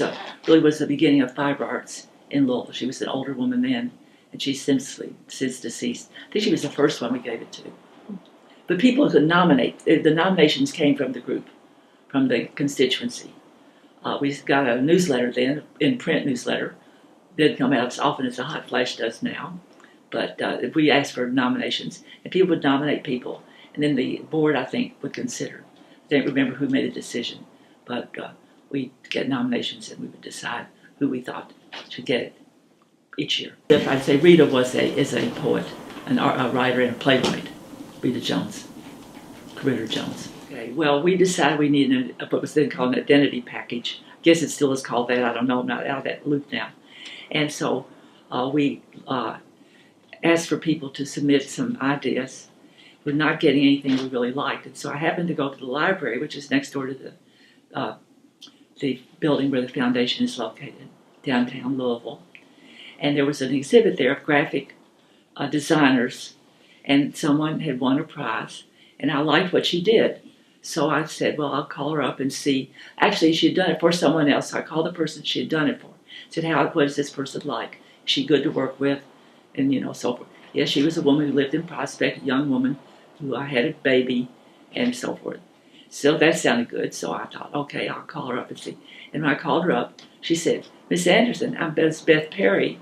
A: really was the beginning of fiber arts in Louisville. She was an older woman then, and she's since deceased. I think she was the first one we gave it to. But people could nominate. The nominations came from the group, from the constituency. We got a newsletter then, in print newsletter. It didn't come out as often as the Hot Flash does now. But we asked for nominations, and people would nominate people, and then the board, I think, would consider. I don't remember who made a decision, but we'd get nominations, and we would decide who we thought should get it each year. If I'd say Rita is a poet, a writer, and a playwright, Rita Jones, Ritter Jones. Okay, well, we decided we needed what was then called an identity package. I guess it still is called that. I don't know. I'm not out of that loop now. And so we asked for people to submit some ideas. We're not getting anything we really liked. And so I happened to go to the library, which is next door to the building where the foundation is located, downtown Louisville. And there was an exhibit there of graphic designers, and someone had won a prize, and I liked what she did. So I said, well, I'll call her up and see. Actually, she had done it for someone else. So I called the person she had done it for. Said, what is this person like? Is she good to work with? And, so forth. Yes, she was a woman who lived in Prospect, a young woman who I had a baby, and so forth. So that sounded good. So I thought, okay, I'll call her up and see. And when I called her up, she said, Miss Anderson, I'm Beth Perry.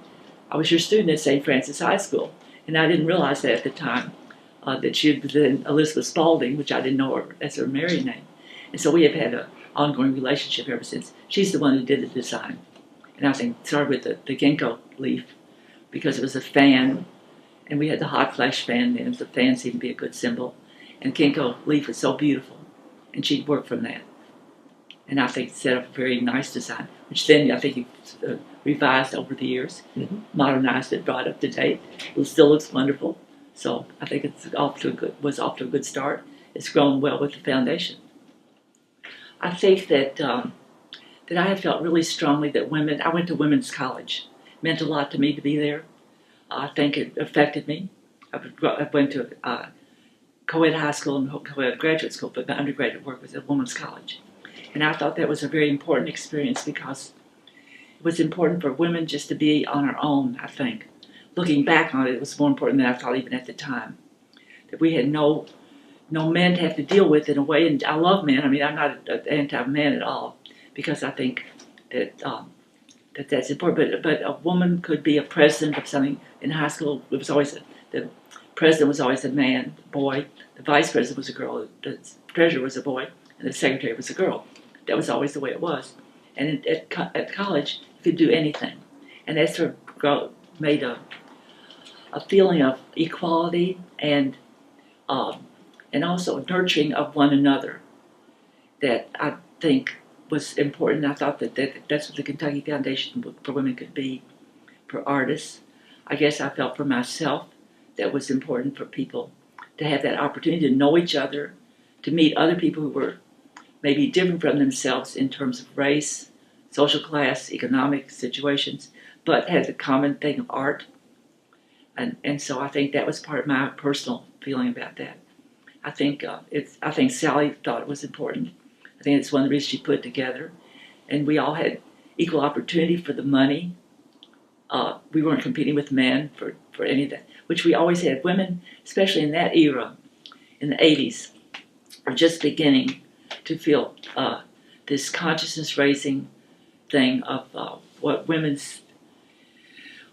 A: I was your student at St. Francis High School. And I didn't realize that at the time, that she had been Elizabeth Spaulding, which I didn't know her as her married name. And so we have had an ongoing relationship ever since. She's the one who did the design. And I think it started with the ginkgo leaf, because it was a fan, and we had the hot flash fan then. The fan seemed to be a good symbol. And ginkgo leaf was so beautiful, and she'd worked from that. And I think set up a very nice design, which then I think he revised over the years, modernized it, brought it up to date. It still looks wonderful. So I think was off to a good start. It's grown well with the foundation. I think that that I have felt really strongly that I went to women's college. It meant a lot to me to be there. I think it affected me. I went to co-ed high school and co-ed graduate school, but my undergraduate work was at women's college. And I thought that was a very important experience because it was important for women just to be on our own, I think. Looking back on it, it was more important than I thought even at the time. That we had no men to have to deal with in a way, and I love men. I mean, I'm not anti-man at all, because I think that that's important. But a woman could be a president of something in high school. It was always the president was always a man, boy. The vice president was a girl. The treasurer was a boy, and the secretary was a girl. That was always the way it was. And at college, you could do anything, and that sort of made a feeling of equality and also nurturing of one another that I think was important. I thought that's what the Kentucky Foundation for Women could be for artists. I guess I felt for myself that was important for people to have that opportunity to know each other, to meet other people who were maybe different from themselves in terms of race, social class, economic situations, but had the common thing of art. And so I think that was part of my personal feeling about that. I think Sally thought it was important. I think it's one of the reasons she put it together. And we all had equal opportunity for the money. We weren't competing with men for any of that, which we always had. Women, especially in that era, in the 80s, are just beginning to feel this consciousness-raising thing of what women's...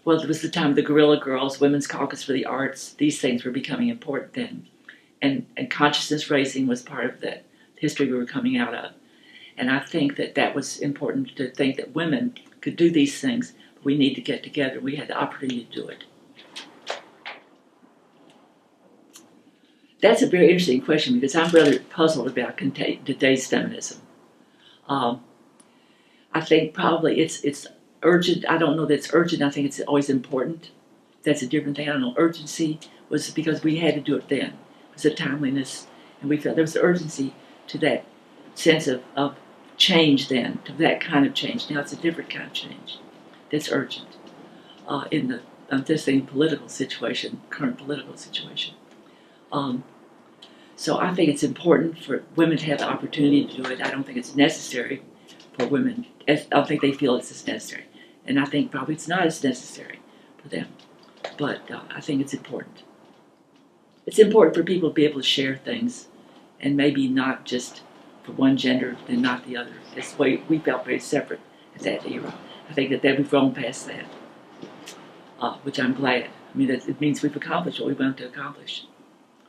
A: Well, it was the time of the Guerrilla Girls, Women's Caucus for the Arts. These things were becoming important then. And consciousness-raising was part of that history we were coming out of. And I think that was important to think that women could do these things. But we need to get together. We had the opportunity to do it. That's a very interesting question because I'm rather puzzled about today's feminism. I think probably it's urgent. I don't know that it's urgent. I think it's always important. That's a different thing. I don't know. Urgency was because we had to do it then. It was a timeliness, and we felt there was urgency to that sense of change then, to that kind of change. Now it's a different kind of change that's urgent in the, I'm just saying, political situation, current political situation. So I think it's important for women to have the opportunity to do it. I don't think it's necessary for women. I don't think they feel it's as necessary. And I think probably it's not as necessary for them. But I think it's important. It's important for people to be able to share things and maybe not just for one gender and not the other. That's the way we felt very separate at that era. I think that we've grown past that, which I'm glad. I mean, it means we've accomplished what we wanted to accomplish in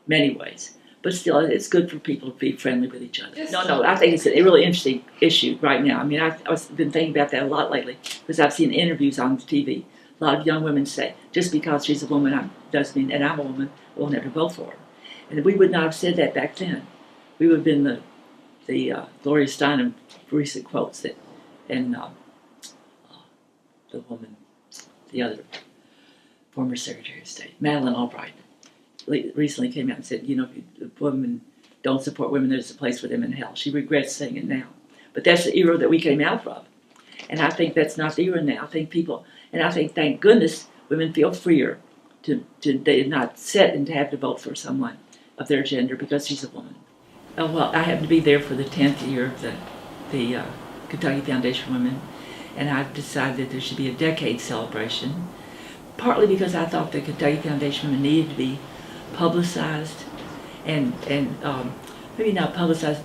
A: many ways. But still, it's good for people to be friendly with each other. No, I think it's a really interesting issue right now. I mean, I've been thinking about that a lot lately because I've seen interviews on TV. A lot of young women say, just because she's a woman doesn't mean, and I'm a woman, we'll never vote for her. And we would not have said that back then. We would have been the Gloria Steinem recent quotes that, and the woman, the other former Secretary of State, Madeleine Albright, recently came out and said, if women don't support women, there's a place for them in hell. She regrets saying it now. But that's the era that we came out of. And I think that's not the era now. I think thank goodness, women feel freer to not sit and to have to vote for someone of their gender because she's a woman. Oh, well, I happened to be there for the 10th year of the Kentucky Foundation for Women, and I've decided that there should be a decade celebration, partly because I thought the Kentucky Foundation for Women needed to be publicized and maybe not publicized,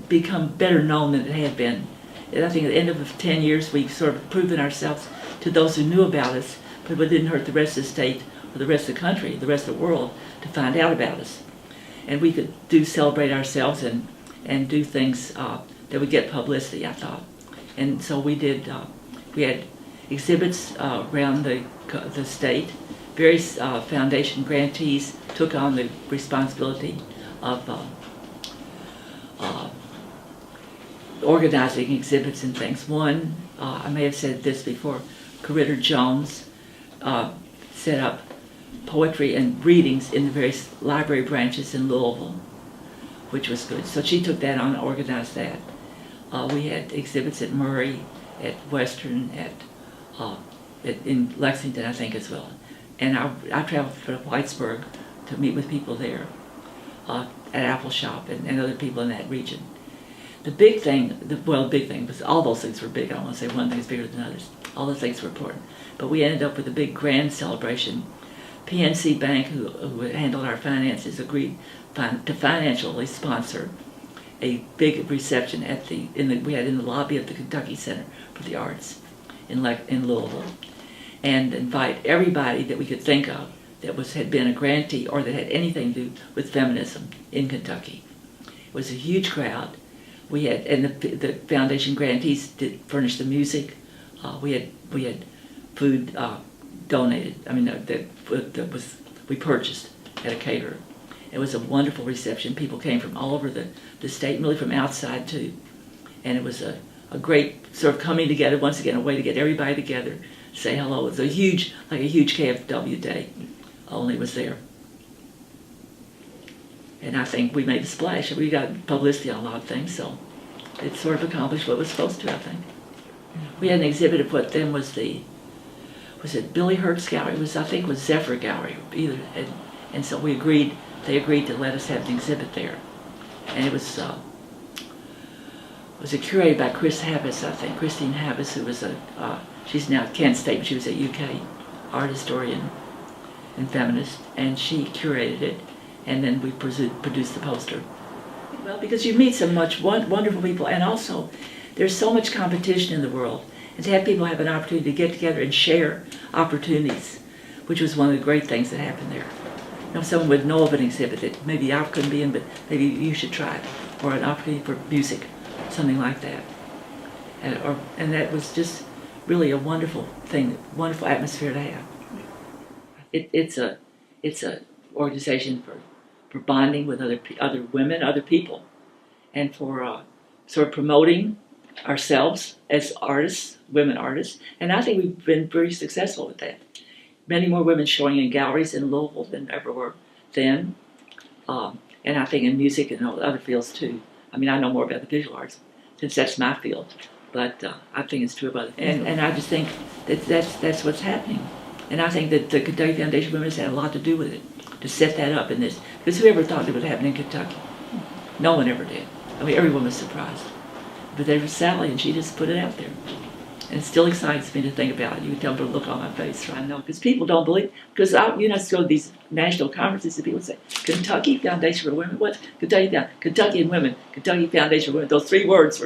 A: become better known than it had been. And I think at the end of 10 years, we've sort of proven ourselves to those who knew about us, but it didn't hurt the rest of the state or the rest of the country, the rest of the world, to find out about us. And we could celebrate ourselves and do things that would get publicity, I thought. And so we did, we had exhibits around the state. Various foundation grantees took on the responsibility of organizing exhibits and things. One, I may have said this before, Coretta Jones set up poetry and readings in the various library branches in Louisville, which was good. So she took that on and organized that. We had exhibits at Murray, at Western, in Lexington, I think, as well. And I traveled to Whitesburg to meet with people there at Apple Shop and other people in that region. The big thing was all those things were big. I don't want to say one thing is bigger than others. All the things were important. But we ended up with a big grand celebration. PNC Bank, who handled our finances, agreed to financially sponsor a big reception we had in the lobby of the Kentucky Center for the Arts in Louisville, and invite everybody that we could think of that had been a grantee or that had anything to do with feminism in Kentucky. It was a huge crowd. We had, and the foundation grantees did furnish the music. We had food donated. I mean, we purchased at a caterer. It was a wonderful reception. People came from all over the state, and really from outside too. And it was a great sort of coming together, once again, a way to get everybody together, say hello. It was a huge KFW day, only it was there. And I think we made a splash. We got publicity on a lot of things, so it sort of accomplished what it was supposed to, I think. We had an exhibit of what then was it Billy Hurt's gallery? I think it was Zephyr Gallery, either, and so they agreed to let us have an exhibit there. And it was curated by Christine Habas, who was she's now at Kent State, but she was a UK art historian and feminist, and she curated it, and then we produced the poster. Well, because you meet so much wonderful people, and also there's so much competition in the world, and to have people have an opportunity to get together and share opportunities, which was one of the great things that happened there. You know, someone would know of an exhibit that maybe I couldn't be in, but maybe you should try it, or an opportunity for music, something like that. And that was just really a wonderful thing, wonderful atmosphere to have. It's a organization for bonding with other women, other people, and for sort of promoting ourselves as artists, women artists. And I think we've been very successful with that. Many more women showing in galleries in Louisville than ever were then, and I think in music and other fields too. I mean, I know more about the visual arts since that's my field, but I think it's true about it. And I just think that's what's happening. And I think that the Kentucky Foundation of Women has had a lot to do with it, to set that up in this. Because whoever thought it would happen in Kentucky? No one ever did. I mean, everyone was surprised. But there was Sally, and she just put it out there. And it still excites me to think about it. You can tell by the look on my face, right? I know, because people don't believe. Because I go to these national conferences, and people say, Kentucky Foundation for Women? What? Kentucky and women. Kentucky Foundation for Women. Those three words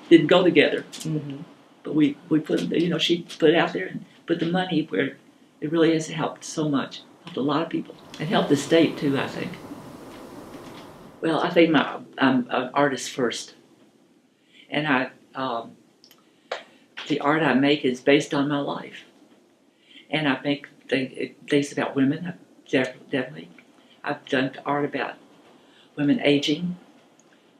A: didn't go together. Mm-hmm. But we put, she put it out there and put the money where it really has helped so much. Helped a lot of people. And helped the state, too, I think. Well, I think I'm an artist first. And the art I make is based on my life. And I make things about women, definitely. I've done art about women aging,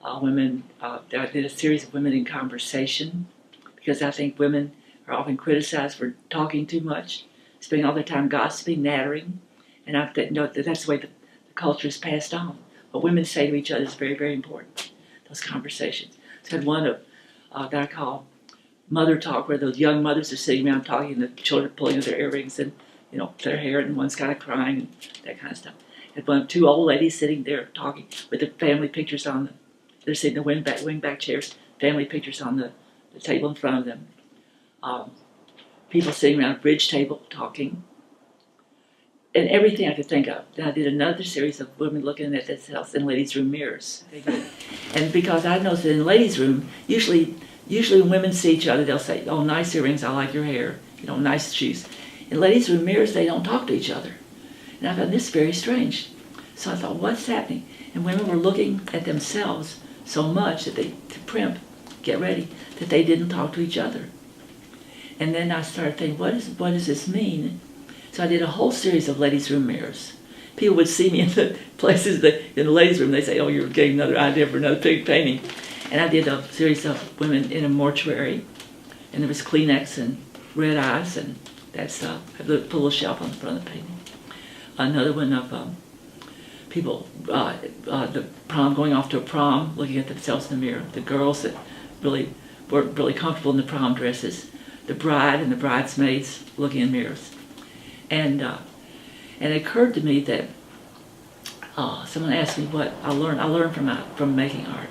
A: I did a series of women in conversation, because I think women are often criticized for talking too much, spending all their time gossiping, nattering, and I think that's the way the culture is passed on. What women say to each other is very, very important, those conversations. So I had one that I call mother talk, where those young mothers are sitting around talking, and the children pulling at their earrings and their hair, and one's kind of crying and that kind of stuff. And two old ladies sitting there talking with the family pictures on them. They're sitting in the wingback chairs, family pictures on the table in front of them. People sitting around a bridge table talking. And everything I could think of. Then I did another series of women looking at themselves in ladies' room mirrors. And because I noticed that in the ladies' room, usually when women see each other, they'll say, "Oh, nice earrings, I like your hair, nice shoes." In ladies' room mirrors, they don't talk to each other. And I found this very strange. So I thought, what's happening? And women were looking at themselves so much that to primp, get ready, that they didn't talk to each other. And then I started thinking, what does this mean? So I did a whole series of ladies' room mirrors. People would see me in the places in the ladies' room. They say, "Oh, you're getting another idea for another big painting." And I did a series of women in a mortuary, and there was Kleenex and red eyes and that stuff. I put a little shelf on the front of the painting. Another one of people, the prom, going off to a prom, looking at themselves in the mirror. The girls that really weren't really comfortable in the prom dresses. The bride and the bridesmaids looking in mirrors. And it occurred to me that someone asked me what I learned. I learned from making art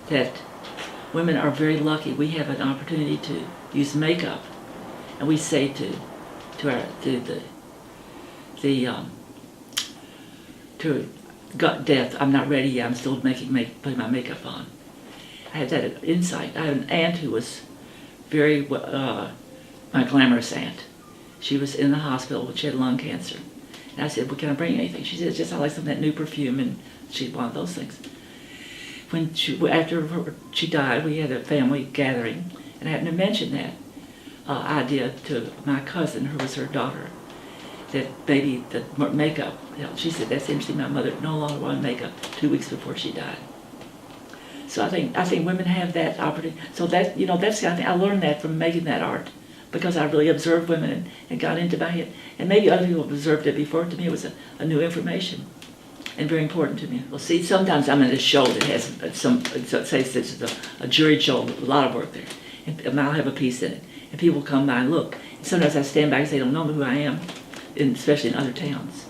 A: that women are very lucky. We have an opportunity to use makeup, and we say to death, "I'm not ready yet. I'm still putting my makeup on." I had that insight. I had an aunt who was very my glamorous aunt. She was in the hospital, she had lung cancer. And I said, "Well, can I bring anything?" She said, "Just I like some of that new perfume," and she wanted those things. After she died, we had a family gathering, and I happened to mention that idea to my cousin, who was her daughter, that maybe the makeup. She said, "That's interesting. My mother no longer wanted makeup 2 weeks before she died." So I think women have that opportunity. So that's the kind of thing. I learned that from making that art, because I really observed women and got into my head. And maybe other people have observed it before. To me, it was a new information. and very important to me. Well, see, sometimes I'm at a show that has say this is a juried show, a lot of work there, and I'll have a piece in it, and people come by and look. And sometimes I stand back and say, they don't know who I am, especially in other towns.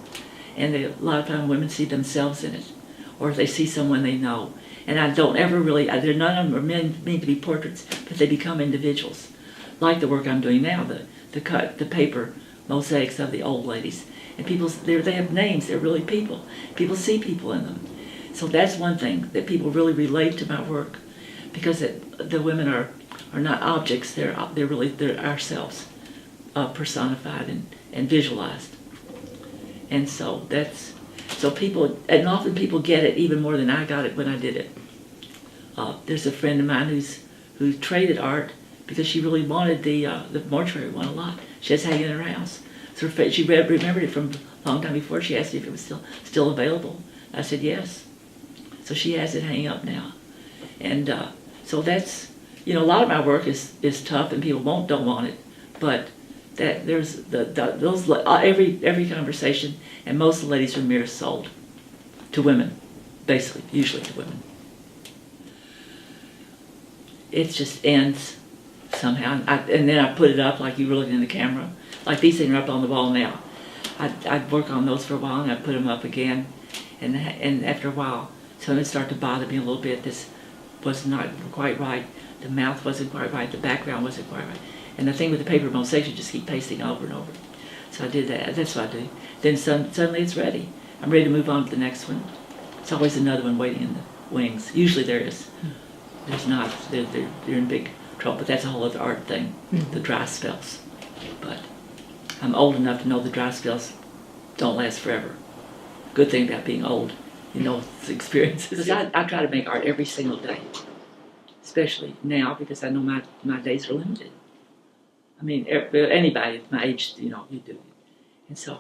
A: And a lot of times women see themselves in it, or if they see someone they know. And I don't ever really, none of them are meant to be portraits, but they become individuals. Like the work I'm doing now, the paper mosaics of the old ladies. And they have names, they're really people. People see people in them. So that's one thing, that people really relate to my work, because the women are not objects, they're ourselves, personified and visualized. And so and often people get it even more than I got it when I did it. There's a friend of mine who traded art because she really wanted the mortuary one a lot. She has hanging in her house. So she remembered it from a long time before. She asked me if it was still available. I said yes. So she has it hanging up now. And so that's, a lot of my work is tough and people don't want it. But that there's every conversation, and most of the ladies from Mir sold to women, basically, usually to women. It just ends somehow, and then I put it up like you were looking in the camera. Like these things are up on the wall now. I'd work on those for a while, and I'd put them up again, and after a while, something started to bother me a little bit. This was not quite right. The mouth wasn't quite right. The background wasn't quite right. And the thing with the paper mosaics, you just keep pasting over and over. So I did that. That's what I do. Then suddenly it's ready. I'm ready to move on to the next one. It's always another one waiting in the wings. Usually there is. There's not. They're in big trouble. But that's a whole other art thing. The dry spells. But I'm old enough to know the dry spells don't last forever. Good thing about being old, it's experiences. I try to make art every single day, especially now because I know my days are limited. I mean, anybody at my age, you do. And so,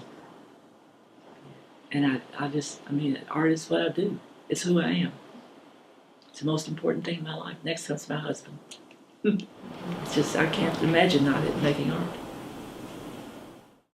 A: and art is what I do. It's who I am. It's the most important thing in my life. Next comes my husband. It's just, I can't imagine not making art.